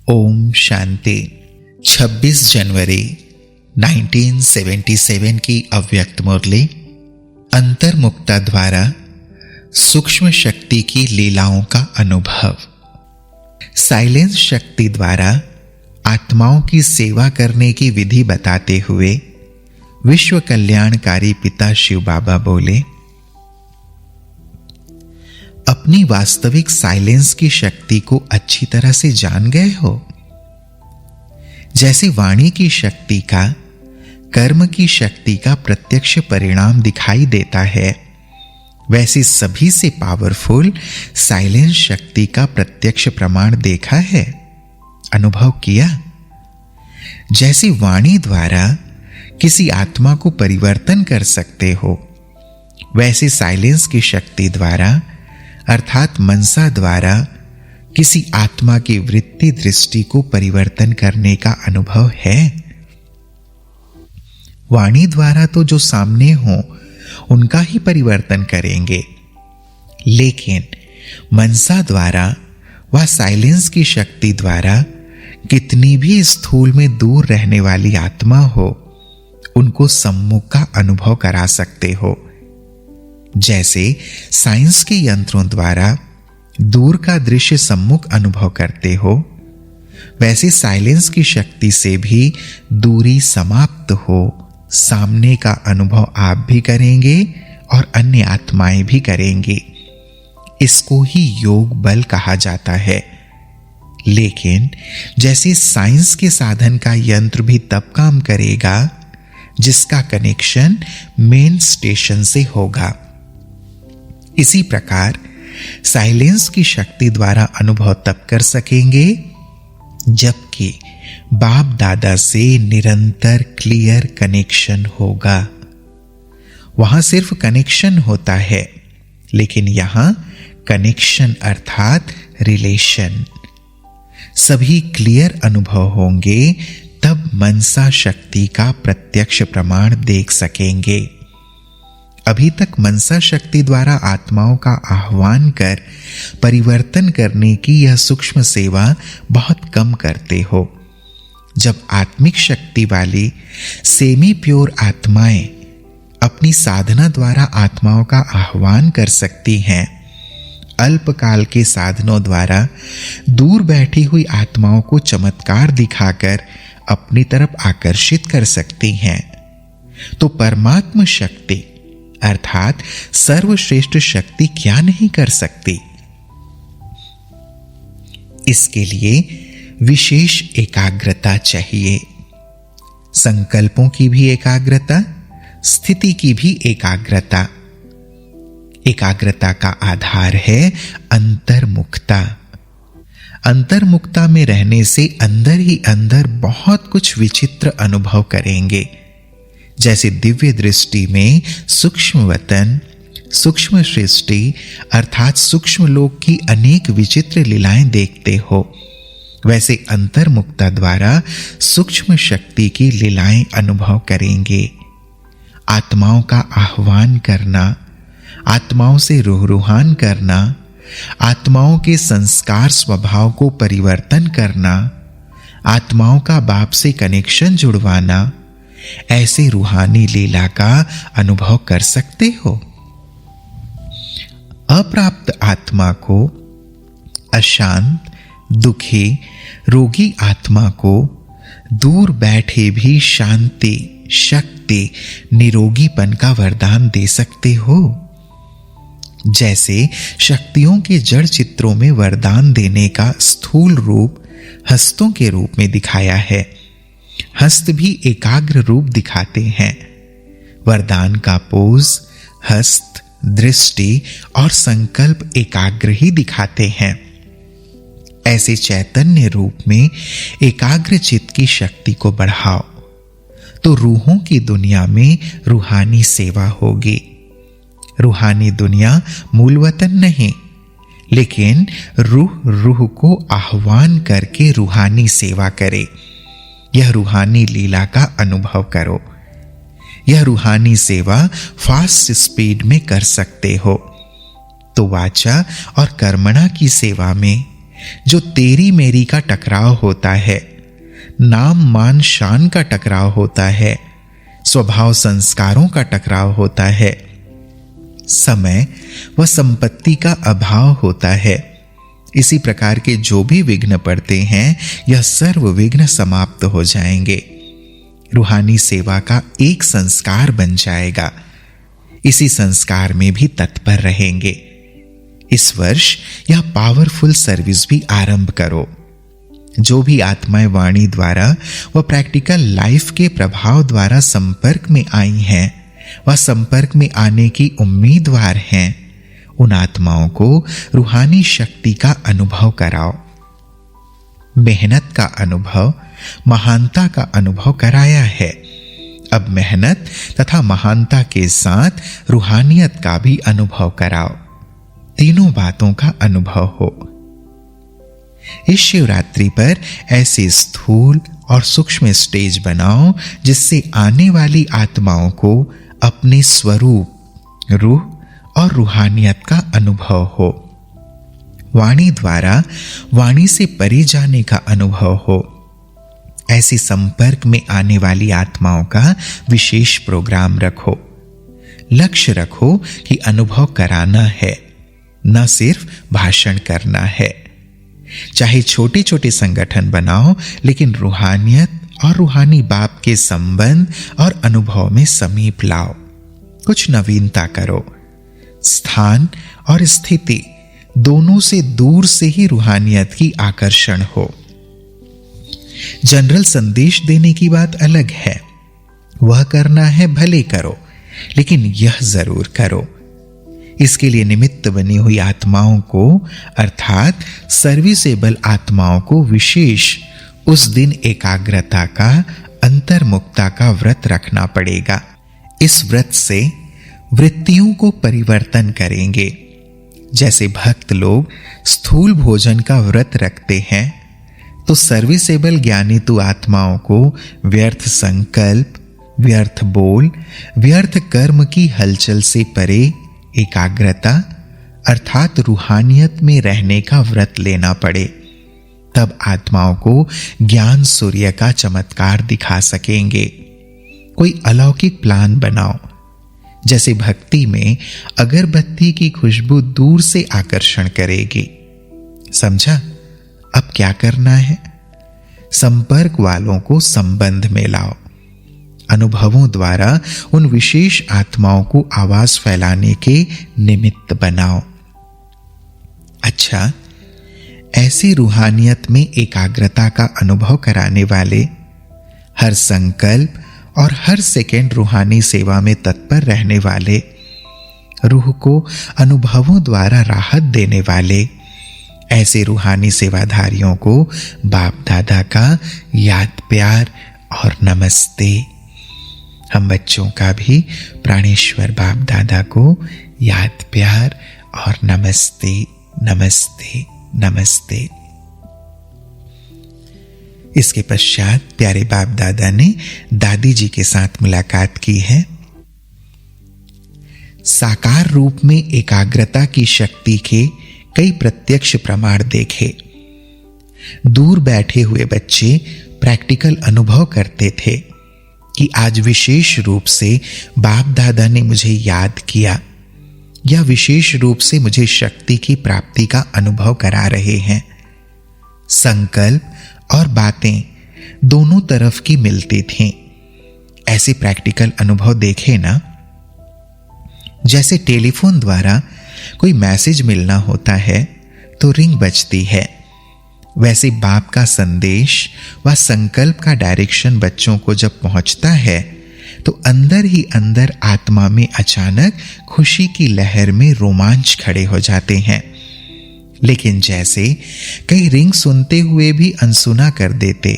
ओम शांति। 26 जनवरी 1977 की अव्यक्त मुरली। अंतर्मुक्ता द्वारा सूक्ष्म शक्ति की लीलाओं का अनुभव। साइलेंस शक्ति द्वारा आत्माओं की सेवा करने की विधि बताते हुए विश्व कल्याणकारी पिता शिव बाबा बोले, अपनी वास्तविक साइलेंस की शक्ति को अच्छी तरह से जान गए हो। जैसे वाणी की शक्ति का कर्म की शक्ति का प्रत्यक्ष परिणाम दिखाई देता है, वैसे सभी से पावरफुल साइलेंस शक्ति का प्रत्यक्ष प्रमाण देखा है, अनुभव किया। जैसे वाणी द्वारा किसी आत्मा को परिवर्तन कर सकते हो, वैसे साइलेंस की शक्ति द्वारा अर्थात मनसा द्वारा किसी आत्मा की वृत्ति दृष्टि को परिवर्तन करने का अनुभव है। वाणी द्वारा तो जो सामने हो उनका ही परिवर्तन करेंगे, लेकिन मनसा द्वारा व साइलेंस की शक्ति द्वारा कितनी भी स्थूल में दूर रहने वाली आत्मा हो, उनको सम्मुख का अनुभव करा सकते हो। जैसे साइंस के यंत्रों द्वारा दूर का दृश्य सम्मुख अनुभव करते हो, वैसे साइलेंस की शक्ति से भी दूरी समाप्त हो सामने का अनुभव आप भी करेंगे और अन्य आत्माएं भी करेंगी। इसको ही योग बल कहा जाता है। लेकिन जैसे साइंस के साधन का यंत्र भी तब काम करेगा जिसका कनेक्शन मेन स्टेशन से होगा, इसी प्रकार साइलेंस की शक्ति द्वारा अनुभव तब कर सकेंगे जबकि बाप दादा से निरंतर क्लियर कनेक्शन होगा। वहां सिर्फ कनेक्शन होता है, लेकिन यहां कनेक्शन अर्थात रिलेशन। सभी क्लियर अनुभव होंगे तब मनसा शक्ति का प्रत्यक्ष प्रमाण देख सकेंगे। अभी तक मनसा शक्ति द्वारा आत्माओं का आह्वान कर परिवर्तन करने की यह सूक्ष्म सेवा बहुत कम करते हो। जब आत्मिक शक्ति वाली सेमी प्योर आत्माएं अपनी साधना द्वारा आत्माओं का आह्वान कर सकती हैं, अल्पकाल के साधनों द्वारा दूर बैठी हुई आत्माओं को चमत्कार दिखाकर अपनी तरफ आकर्षित कर सकती हैं, तो परमात्मा शक्ति अर्थात सर्वश्रेष्ठ शक्ति क्या नहीं कर सकती। इसके लिए विशेष एकाग्रता चाहिए। संकल्पों की भी एकाग्रता, स्थिति की भी एकाग्रता। एकाग्रता का आधार है अंतर्मुक्ता। अंतर्मुक्ता में रहने से अंदर ही अंदर बहुत कुछ विचित्र अनुभव करेंगे। जैसे दिव्य दृष्टि में सूक्ष्म वतन, सूक्ष्म सृष्टि अर्थात सूक्ष्म लोक की अनेक विचित्र लीलाएं देखते हो, वैसे अंतर्मुक्ता द्वारा सूक्ष्म शक्ति की लीलाएं अनुभव करेंगे। आत्माओं का आह्वान करना, आत्माओं से रूहान करना, आत्माओं के संस्कार स्वभाव को परिवर्तन करना, आत्माओं का बाप से कनेक्शन जुड़वाना, ऐसे रूहानी लीला का अनुभव कर सकते हो। अप्राप्त आत्मा को, अशांत, दुखी, रोगी आत्मा को दूर बैठे भी शांति, शक्ति, निरोगीपन का वरदान दे सकते हो। जैसे शक्तियों के जड़ चित्रों में वरदान देने का स्थूल रूप हस्तों के रूप में दिखाया है। हस्त भी एकाग्र रूप दिखाते हैं। वरदान का पोज, हस्त, दृष्टि और संकल्प एकाग्र ही दिखाते हैं। ऐसे चैतन्य रूप में एकाग्र चित्त की शक्ति को बढ़ाओ तो रूहों की दुनिया में रूहानी सेवा होगी। रूहानी दुनिया मूल वतन नहीं, लेकिन रूह को आह्वान करके रूहानी सेवा करे। यह रूहानी लीला का अनुभव करो। यह रूहानी सेवा फास्ट स्पीड में कर सकते हो। तो वाचा और कर्मणा की सेवा में जो तेरी मेरी का टकराव होता है, नाम मान शान का टकराव होता है, स्वभाव संस्कारों का टकराव होता है, समय व संपत्ति का अभाव होता है, इसी प्रकार के जो भी विघ्न पड़ते हैं, यह सर्व विघ्न समाप्त हो जाएंगे। रूहानी सेवा का एक संस्कार बन जाएगा। इसी संस्कार में भी तत्पर रहेंगे। इस वर्ष यह पावरफुल सर्विस भी आरंभ करो। जो भी आत्माएं वाणी द्वारा व प्रैक्टिकल लाइफ के प्रभाव द्वारा संपर्क में आई हैं व संपर्क में आने की उम्मीदवार हैं, उन आत्माओं को रूहानी शक्ति का अनुभव कराओ। मेहनत का अनुभव, महानता का अनुभव कराया है। अब मेहनत तथा महानता के साथ रूहानियत का भी अनुभव कराओ। तीनों बातों का अनुभव हो। इस शिवरात्रि पर ऐसे स्थूल और सूक्ष्म स्टेज बनाओ जिससे आने वाली आत्माओं को अपने स्वरूप, रूह और रूहानियत का अनुभव हो। वाणी द्वारा वाणी से परे जाने का अनुभव हो। ऐसे संपर्क में आने वाली आत्माओं का विशेष प्रोग्राम रखो। लक्ष्य रखो कि अनुभव कराना है, न सिर्फ भाषण करना है। चाहे छोटे छोटे संगठन बनाओ, लेकिन रूहानियत और रूहानी बाप के संबंध और अनुभव में समीप लाओ। कुछ नवीनता करो। स्थान और स्थिति दोनों से दूर से ही रूहानियत की आकर्षण हो। जनरल संदेश देने की बात अलग है, वह करना है भले करो, लेकिन यह जरूर करो। इसके लिए निमित्त बनी हुई आत्माओं को, अर्थात सर्विसेबल आत्माओं को विशेष उस दिन एकाग्रता का, अंतर्मुक्ता का व्रत रखना पड़ेगा। इस व्रत से वृत्तियों को परिवर्तन करेंगे। जैसे भक्त लोग स्थूल भोजन का व्रत रखते हैं, तो सर्विसेबल ज्ञानीतु आत्माओं को व्यर्थ संकल्प, व्यर्थ बोल, व्यर्थ कर्म की हलचल से परे एकाग्रता अर्थात रूहानियत में रहने का व्रत लेना पड़े। तब आत्माओं को ज्ञान सूर्य का चमत्कार दिखा सकेंगे। कोई अलौकिक प्लान बनाओ। जैसे भक्ति में अगरबत्ती की खुशबू दूर से आकर्षण करेगी। समझा? अब क्या करना है? संपर्क वालों को संबंध में लाओ। अनुभवों द्वारा उन विशेष आत्माओं को आवाज फैलाने के निमित्त बनाओ। अच्छा, ऐसी रूहानियत में एकाग्रता का अनुभव कराने वाले, हर संकल्प और हर सेकंड रूहानी सेवा में तत्पर रहने वाले, रूह को अनुभवों द्वारा राहत देने वाले, ऐसे रूहानी सेवाधारियों को बाप दादा का याद प्यार और नमस्ते। हम बच्चों का भी प्राणेश्वर बाप दादा को याद प्यार और नमस्ते, नमस्ते, नमस्ते। इसके पश्चात प्यारे बाप दादा ने दादी जी के साथ मुलाकात की है। साकार रूप में एकाग्रता की शक्ति के कई प्रत्यक्ष प्रमाण देखे। दूर बैठे हुए बच्चे प्रैक्टिकल अनुभव करते थे कि आज विशेष रूप से बाप दादा ने मुझे याद किया या विशेष रूप से मुझे शक्ति की प्राप्ति का अनुभव करा रहे हैं। संकल्प और बातें दोनों तरफ की मिलती थीं। ऐसे प्रैक्टिकल अनुभव देखे ना। जैसे टेलीफोन द्वारा कोई मैसेज मिलना होता है तो रिंग बजती है, वैसे बाप का संदेश व संकल्प का डायरेक्शन बच्चों को जब पहुंचता है तो अंदर ही अंदर आत्मा में अचानक खुशी की लहर में रोमांच खड़े हो जाते हैं। लेकिन जैसे कई रिंग सुनते हुए भी अनसुना कर देते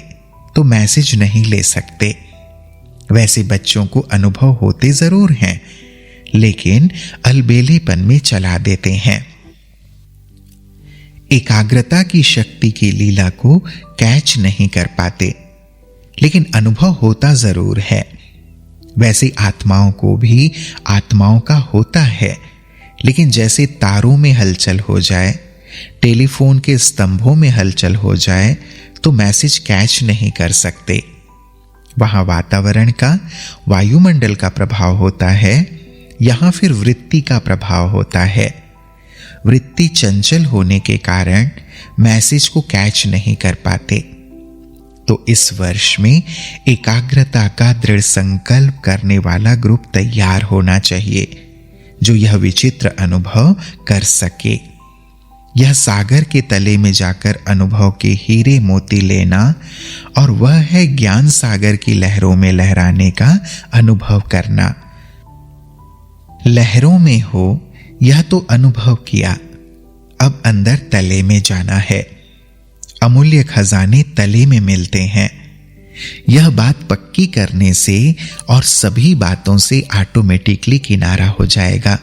तो मैसेज नहीं ले सकते, वैसे बच्चों को अनुभव होते जरूर हैं, लेकिन अलबेलेपन में चला देते हैं। एकाग्रता की शक्ति की लीला को कैच नहीं कर पाते, लेकिन अनुभव होता जरूर है। वैसे आत्माओं को भी आत्माओं का होता है, लेकिन जैसे तारों में हलचल हो जाए टेलीफोन के स्तंभों में हलचल हो जाए तो मैसेज कैच नहीं कर सकते। वहां वातावरण का, वायुमंडल का प्रभाव होता है, यहां फिर वृत्ति का प्रभाव होता है। वृत्ति चंचल होने के कारण मैसेज को कैच नहीं कर पाते। तो इस वर्ष में एकाग्रता का दृढ़ संकल्प करने वाला ग्रुप तैयार होना चाहिए, जो यह विचित्र अनुभव कर सके। यह सागर के तले में जाकर अनुभव के हीरे मोती लेना, और वह है ज्ञान सागर की लहरों में लहराने का अनुभव करना। लहरों में हो यह तो अनुभव किया, अब अंदर तले में जाना है। अमूल्य खजाने तले में मिलते हैं। यह बात पक्की करने से और सभी बातों से ऑटोमेटिकली किनारा हो जाएगा।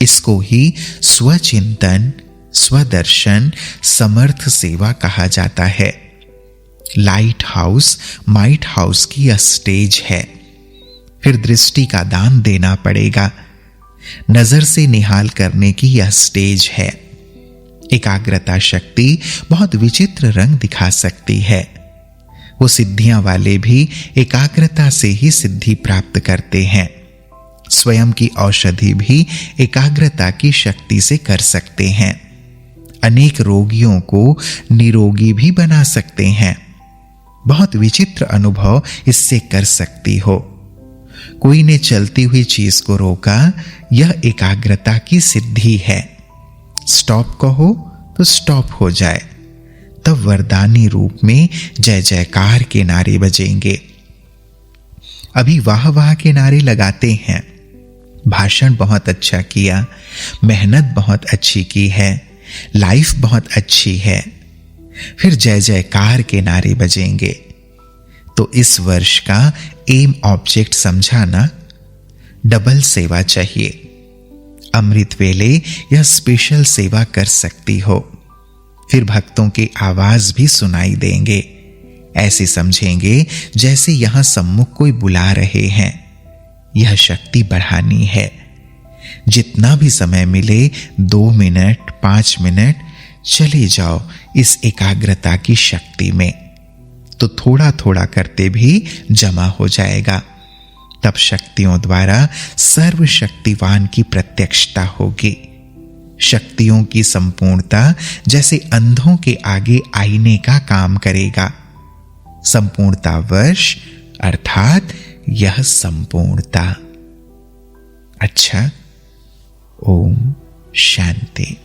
इसको ही स्वचिंतन, स्वदर्शन, समर्थ सेवा कहा जाता है। लाइट हाउस माइट हाउस की यह स्टेज है। फिर दृष्टि का दान देना पड़ेगा। नजर से निहाल करने की यह स्टेज है। एकाग्रता शक्ति बहुत विचित्र रंग दिखा सकती है। वो सिद्धियां वाले भी एकाग्रता से ही सिद्धि प्राप्त करते हैं। स्वयं की औषधि भी एकाग्रता की शक्ति से कर सकते हैं। अनेक रोगियों को निरोगी भी बना सकते हैं। बहुत विचित्र अनुभव इससे कर सकती हो। कोई ने चलती हुई चीज को रोका, यह एकाग्रता की सिद्धि है। स्टॉप कहो तो स्टॉप हो जाए, तब वरदानी रूप में जय जयकार के नारे बजेंगे। अभी वाह वाह के नारे लगाते हैं। भाषण बहुत अच्छा किया, मेहनत बहुत अच्छी की है, लाइफ बहुत अच्छी है। फिर जय जयकार के नारे बजेंगे। तो इस वर्ष का एम ऑब्जेक्ट समझा ना? डबल सेवा चाहिए। अमृत वेले यह स्पेशल सेवा कर सकती हो। फिर भक्तों के आवाज भी सुनाई देंगे। ऐसे समझेंगे जैसे यहां सम्मुख कोई बुला रहे हैं। यह शक्ति बढ़ानी है। जितना भी समय मिले, 2 मिनट 5 मिनट चले जाओ इस एकाग्रता की शक्ति में, तो थोड़ा थोड़ा करते भी जमा हो जाएगा। तब शक्तियों द्वारा सर्वशक्तिवान की प्रत्यक्षता होगी। शक्तियों की संपूर्णता जैसे अंधों के आगे आईने का काम करेगा। संपूर्णता वर्ष अर्थात यह संपूर्णता। अच्छा, ओम शांति।